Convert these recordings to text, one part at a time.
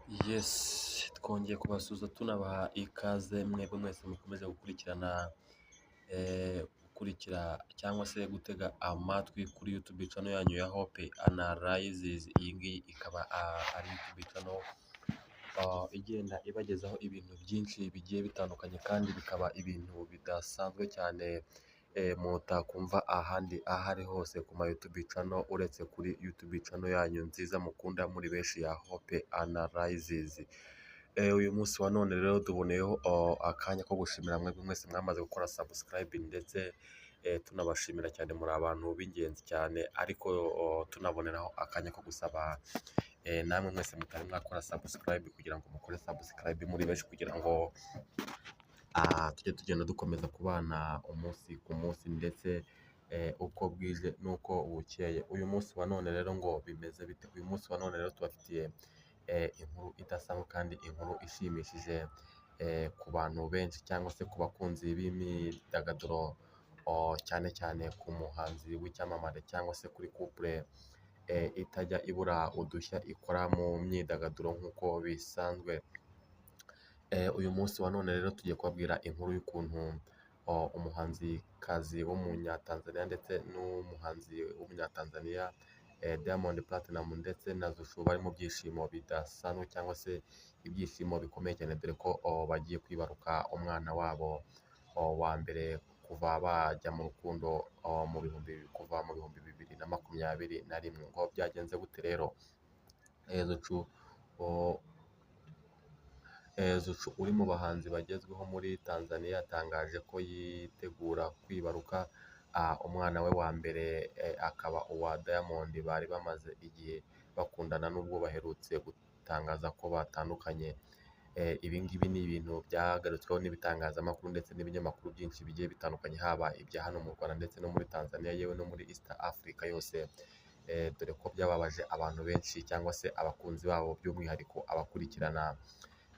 Yes, twongeye kubasuhuza tunabaha ikaze mwebwe mwese mukomeje gukurikira cyangwa se gutega amatwi kuri YouTube channel yanyu ya Hope Analysis. Iyi ngiyi ikaba ari YouTube channel igenda ibagezaho ibintu byinshi bigiye bitandukanye kandi bikaba ibintu bidasanzwe cyane mutakumva ahandi aho ari hose ku ma YouTube channel uretse kuri YouTube channel yanyu nziza mukunda muri benshi ya Hope Analysis. Uyu munsi wa none rero tuboneyeho akanya ko gushimira mwebwe mwese mwamaze gukora subscribe ndetse tunabashimira cyane, muri abantu b'ingenzi cyane, ariko tunaboneraho akanya ko gusaba namwe mwese mutari mwakora subscribe kugira ngo mukore subscribe muri benshi kugira ngo tujye tugenda dukomeza kubana umunsi ku munsi ndetse uko bwije n'uko bukeye. Uyu munsi wa none rero ngo bimeze bite? Uyu munsi wa none rero tubafitiye inkuru idasanzwe kandi inkuru ishimishije ku bantu benshi cyangwa se ku bakunzi b'imyidagaduro, cyane cyane ku muhanzi w'icyamamare cyangwa se kuri couple itajya ibura udushya ikora mu myidagaduro nk'uko bisanzwe. Uyu munsi wa none rero tugiye kubabwira inkuru y'ukuntu umuhanzikazi w'umunyatanzania ndetse n'umuhanzi w'umunyatanzania Diamond Platinum ndetse na Zuchu bari mu byishimo bidasanzwe cyangwa se ibyishimo bikomeye cyane, dore ko bagiye kwibaruka umwana wabo wa mbere kuva bajya mu rukundo kuva mu bihumbi 2021. Ngo byagenze gute rero? Zuchu uri mu bahanzi bagezweho muri Tanzania yatangaje ko yitegura kwibaruka umwana we wa mbere, akaba uwa Diamond. Bari bamaze igihe bakundana nubwo baherutse gutangaza ko batandukanye. Ibi ngibi ni ibintu byagarutsweho n'ibitangazamakuru ndetse n'ibinyamakuru byinshi bigiye bitandukanye, haba ibya hano mu Rwanda ndetse no muri Tanzania, yewe no muri East Africa yose, dore ko byababaje abantu benshi cyangwa se abakunzi babo, by'umwihariko abakurikirana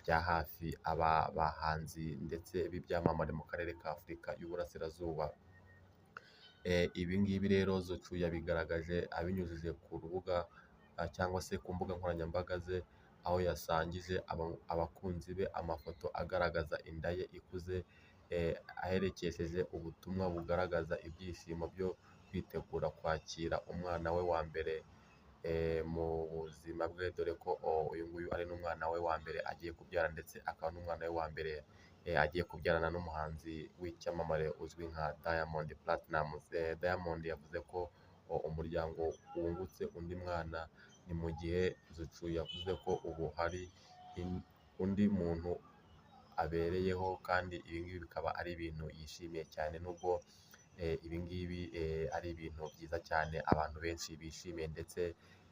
bya hafi aba bahanzi ndetse b'ibyamamare mu karere ka Afurika y'Uburasirazuba. Ibi ngibi rero Zuchu yabigaragaje abinyujije ku rubuga cyangwa se ku mbuga nkoranyambaga ze, aho yasangije abakunzi be amafoto agaragaza inda ye ikuze, aherekesheje ubutumwa bugaragaza ibyishimo byo kwitegura kwakira umwana we wa mbere mu buzima bwe, dore ko uyu nguyu ari n'umwana we wa mbere agiye kubyara ndetse akaba n'umwana we wa mbere agiye kubyarana n'umuhanzi w'icyamamare uzwi nka Diamond Platinum. Diamond yavuze ko umuryango wungutse undi mwana, ni mu gihe Zuchu yavuze ko ubu hari undi muntu abereyeho, kandi ibi ngibi bikaba ari ibintu yishimiye cyane, nubwo ibi ngibi ari ibintu byiza cyane abantu benshi bishimiye ndetse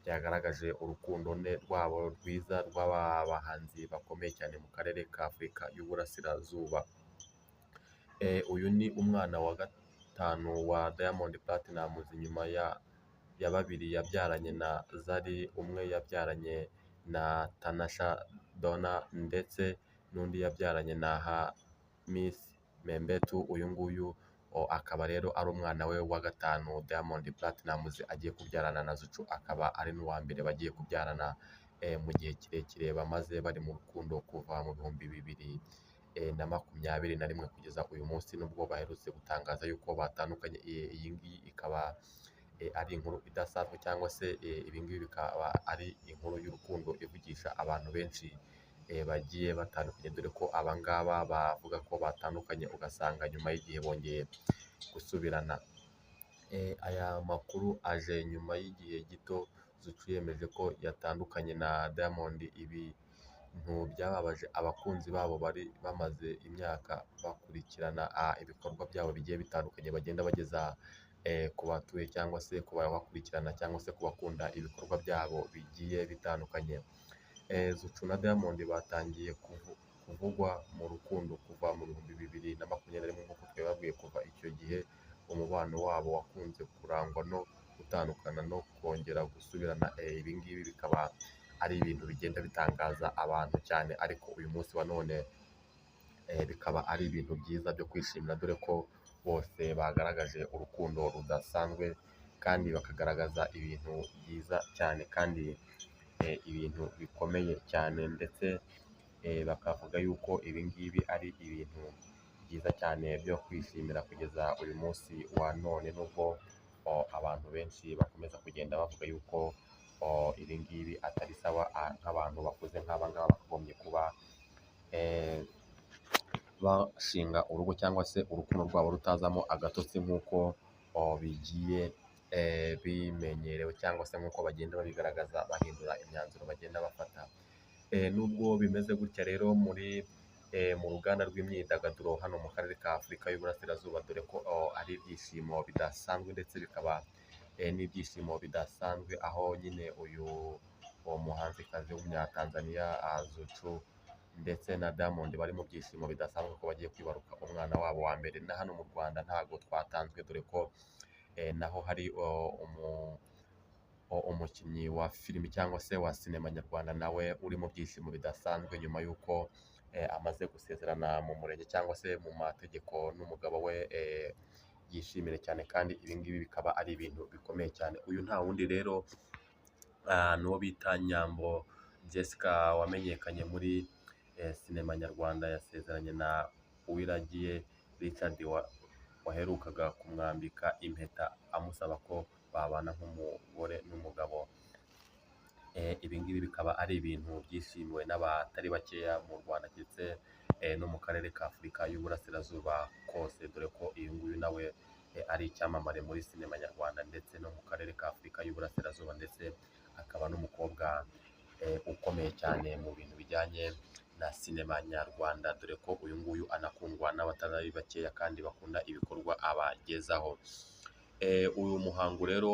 byagaragaje urukundo rwabo rwiza rw'aba bahanzi bakomeye cyane mu karere ka Afurika y'Uburasirazuba. Uyu ni umwana wa gatanu wa Diamond Platinum nyuma ya babiri yabyaranye na Zari, umwe yabyaranye na Tanasha Donna ndetse n'undi yabyaranye na Miss Membetu. Uyu nguyu akaba rero ari umwana we wa gatanu Diamond Platinum agiye kubyarana na Zuchu, akaba ari n'uwa mbere bagiye kubyarana mu gihe kirekire bamaze bari mu rukundo kuva mu bihumbi 2021 kugeza uyu munsi, nubwo baherutse gutangaza yuko batandukanye. Iyi ngiyi ikaba ari inkuru idasanzwe cyangwa se ibi ngibi bikaba ari inkuru y'urukundo ivugisha abantu benshi bagiye batandukanye, dore ko aba ngaba bavuga ko batandukanye ugasanga nyuma y'igihe bongeye gusubirana. Aya makuru aje nyuma y'igihe gito Zuchu yemeje ko yatandukanye na Diamond. Ibintu byababaje abakunzi babo bari bamaze imyaka bakurikirana ibikorwa byabo bigiye bitandukanye bagenda bageza ku batuye cyangwa se ku bakurikirana cyangwa se ku bakunda ibikorwa byabo bigiye bitandukanye. Zuchu na Diamond batangiye kuvugwa mu rukundo kuva mu bihumbi 2021 nk'uko twababwiye. Kuva icyo gihe umubano wabo wakunze kurangwa no gutandukana no kongera gusubirana. Ibi ngibi bikaba ari ibintu bigenda bitangaza abantu cyane, ariko uyu munsi wa none bikaba ari ibintu byiza byo kwishimira, dore ko bose bagaragaje urukundo rudasanzwe kandi bakagaragaza ibintu byiza cyane kandi ibintu bikomeye cyane ndetse bakavuga yuko ibi ngibi ari ibintu byiza cyane byo kwishimira kugeza uyu munsi wa none, nubwo abantu benshi bakomeza kugenda bavuga yuko ibi ngibi atari sawa, nk'abantu bakuze nk'aba ngaba bakagombye kuba bashinga urugo cyangwa se urukundo rwabo rutazamo agatotsi nk'uko bigiye bimenyerewe cyangwa se nk'uko bagenda babigaragaza bahindura imyanzuro bagenda bafata. Nubwo bimeze gutya rero mu ruganda rw'imyidagaduro hano mu karere ka Afurika y'Uburasirazuba, dore ko ari ibyishimo bidasanzwe ndetse bikaba n'ibyishimo bidasanzwe, aho nyine uwo muhanzikazi w'umunyatanzaniya Zuchu ndetse na Diamond bari mu byishimo bidasanzwe ko bagiye kwibaruka umwana wabo wa mbere. Na hano mu Rwanda ntabwo twatanzwe, dore ko naho hari umukinnyi wa filimi cyangwa se wa sinema nyarwanda nawe uri mu byishimo bidasanzwe nyuma y'uko amaze gusezerana mu murenge cyangwa se mu mategeko n'umugabo we yishimire cyane, kandi ibi ngibi bikaba ari ibintu bikomeye cyane. Uyu nta wundi rero n'uwo bita Nyambo Jessica wamenyekanye muri sinema nyarwanda, yasezeranye na Uwiragiye Richard waherukaga kumwambika impeta amusaba ko babana nk'umugore n'umugabo. Ibi ngibi bikaba ari ibintu byishimiwe n'abatari bakeya mu Rwanda ndetse no mu karere ka Afurika y'Uburasirazuba kose, dore ko uyu nguyu nawe ari icyamamare muri sinema nyarwanda ndetse no mu karere ka Afurika y'Uburasirazuba, ndetse akaba n'umukobwa ukomeye cyane mu bintu bijyanye na sinema nyarwanda, dore ko uyu nguyu anakundwa n'abatari bakeya kandi bakunda ibikorwa abagezaho. Uyu muhango rero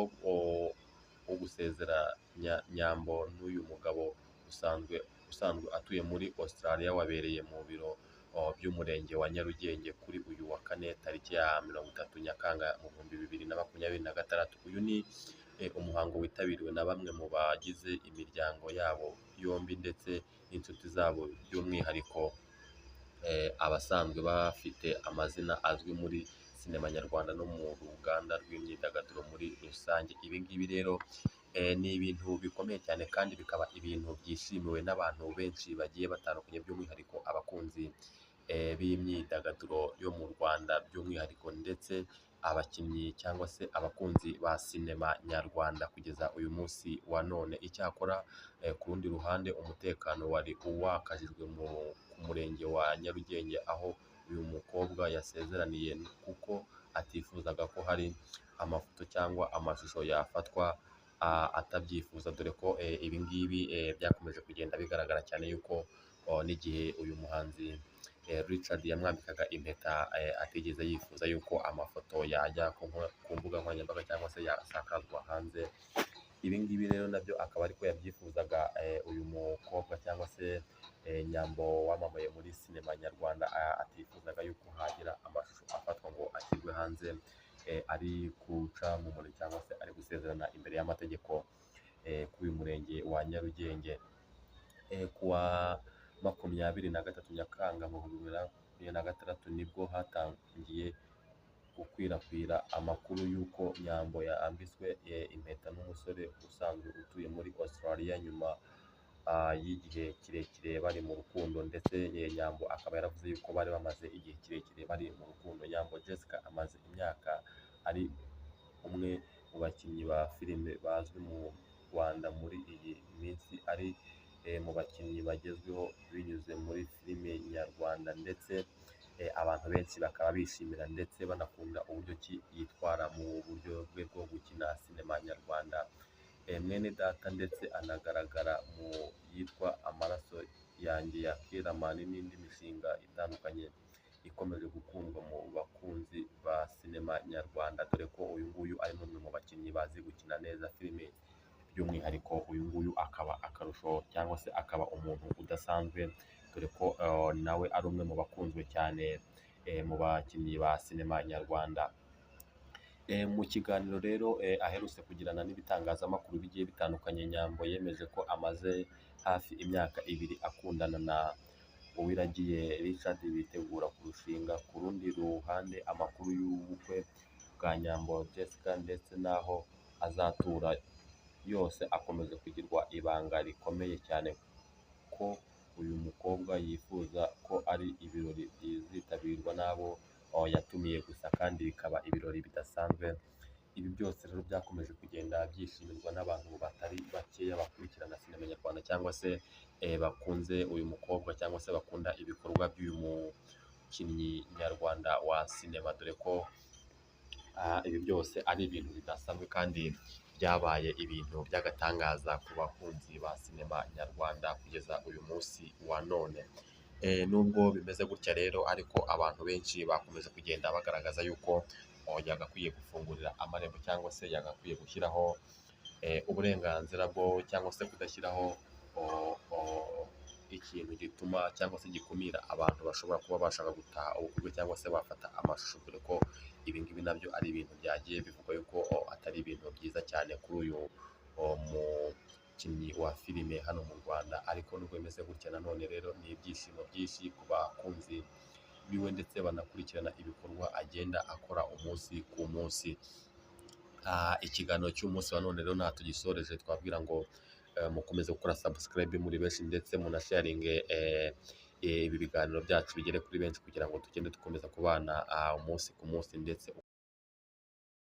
wo gusezeranya Nyambo n'uyu mugabo usanzwe atuye muri Australia wabereye mu biro by'umurenge wa Nyarugenge kuri uyu wa kane tariki ya 30 Nyakanga mu 2026. Uyu ni umuhango witabiriwe na bamwe mu bagize imiryango yabo yombi ndetse n'inshuti zabo, by'umwihariko abasanzwe bafite amazina azwi muri sinema nyarwanda no mu ruganda rw'imyidagaduro muri rusange. Ibi ngibi rero ni ibintu bikomeye cyane kandi bikaba ibintu byishimiwe n'abantu benshi bagiye batandukanye, by'umwihariko abakunzi b'imyidagaduro yo mu Rwanda by'umwihariko, ndetse abakinnyi cyangwa se abakunzi ba sinema nyarwanda kugeza uyu munsi wa none. Icyakora ku rundi ruhande umutekano wari wakajijwe ku murenge wa Nyarugenge aho uyu mukobwa yasezeraniye, kuko atifuzaga ko hari amafoto cyangwa amashusho yafatwa atabyifuza, dore ko ibi ngibi byakomeje kugenda bigaragara cyane yuko n'igihe uyu muhanzi Richard yamwambikaga impeta atigeze yifuza yuko amafoto yajya ku mbuga nkoranyambaga cyangwa se yasakazwa hanze. Ibi ngibi rero nabyo akaba ariko yabyifuzaga uyu mukobwa cyangwa se Nyambo wamamaye muri sinema nyarwanda, atifuzaga yuko hagira amashusho afatwa ngo ashyirwe hanze ari guca mu murenge cyangwa se ari gusezerana imbere y'amategeko kuri uyu murenge wa Nyarugenge. Kuwa 23 Nyakanga mu 2026 nibwo hatangiye gukwirakwira amakuru y'uko Nyambo yambitswe impeta n'umusore usanzwe utuye muri Australia nyuma y'igihe kirekire bari mu rukundo, ndetse Nyambo akaba yaravuze yuko bari bamaze igihe kirekire bari mu rukundo. Nyambo Jessica amaze imyaka ari umwe mu bakinnyi ba filime bazwi mu Rwanda muri iyi minsi, ari mu bakinnyi bagezweho binyuze muri filime nyarwanda, ndetse abantu benshi bakaba bishimira ndetse banakunda uburyo ki yitwara mu buryo bwe bwo gukina sinema nyarwanda. Mwene data ndetse anagaragara mu yitwa Amaraso yanjye ya Kiramani n'indi mishinga itandukanye ikomeje gukundwa mu bakunzi ba sinema nyarwanda, dore ko uyu nguyu ari umwe mu bakinnyi bazi gukina neza filime, by'umwihariko uyu nguyu akaba akarusho cyangwa se akaba umuntu udasanzwe, dore ko nawe ari umwe mu bakunzwe cyane mu bakinnyi ba sinema nyarwanda. Mu kiganiro rero aherutse kugirana n'ibitangazamakuru bigiye bitandukanye, Nyambo yemeje ko amaze hafi imyaka 2 akundana na Uwiragiye Richard bitegura kurushinga. Ku rundi ruhande amakuru y'ubukwe bwa Nyambo Jessica ndetse n'aho azatura yose akomeje kugirwa ibanga rikomeye cyane ko uyu mukobwa yifuza ko ari ibirori byizitabirwa n'abo yatumiye gusa kandi bikaba ibirori bidasanzwe. Ibi byose rero byakomeje kugenda byishimirwa n'abantu batari bakeya bakurikirana sinema nyarwanda cyangwa se bakunze uyu mukobwa cyangwa se bakunda ibikorwa by'uyu mukinnyi nyarwanda wa sinema, dore ko ibi byose ari ibintu bidasanzwe kandi byabaye ibintu by'agatangaza ku bakunzi ba sinema nyarwanda kugeza uyu munsi wa none. Nubwo bimeze gutya rero ariko abantu benshi bakomeje kugenda bagaragaza yuko yagakwiye gufungurira amarembo cyangwa se yagakwiye gushyiraho uburenganzira bwo cyangwa se kudashyiraho ikintu gituma cyangwa se gikumira abantu bashobora kuba bashaka gutaha ubukwe cyangwa se bafata amashusho, dore ko ibi ngibi nabyo ari ibintu byagiye bivugwa yuko atari ibintu byiza cyane kuri uyu mukinnyi wa filime hano mu Rwanda. Ariko nubwo bimeze gutya nanone rero ni ibyishimo byinshi ku bakunzi biwe ndetse banakurikirana ibikorwa agenda akora umunsi ku munsi. Ikiganiro cy'umunsi wa none rero nta tugisoreje, twabwira ngo mukomeze gukora subscribe muri benshi ndetse munasharinge ibi biganiro byacu bigere kuri benshi kugira ngo tugende dukomeza kubana umunsi ku munsi ndetse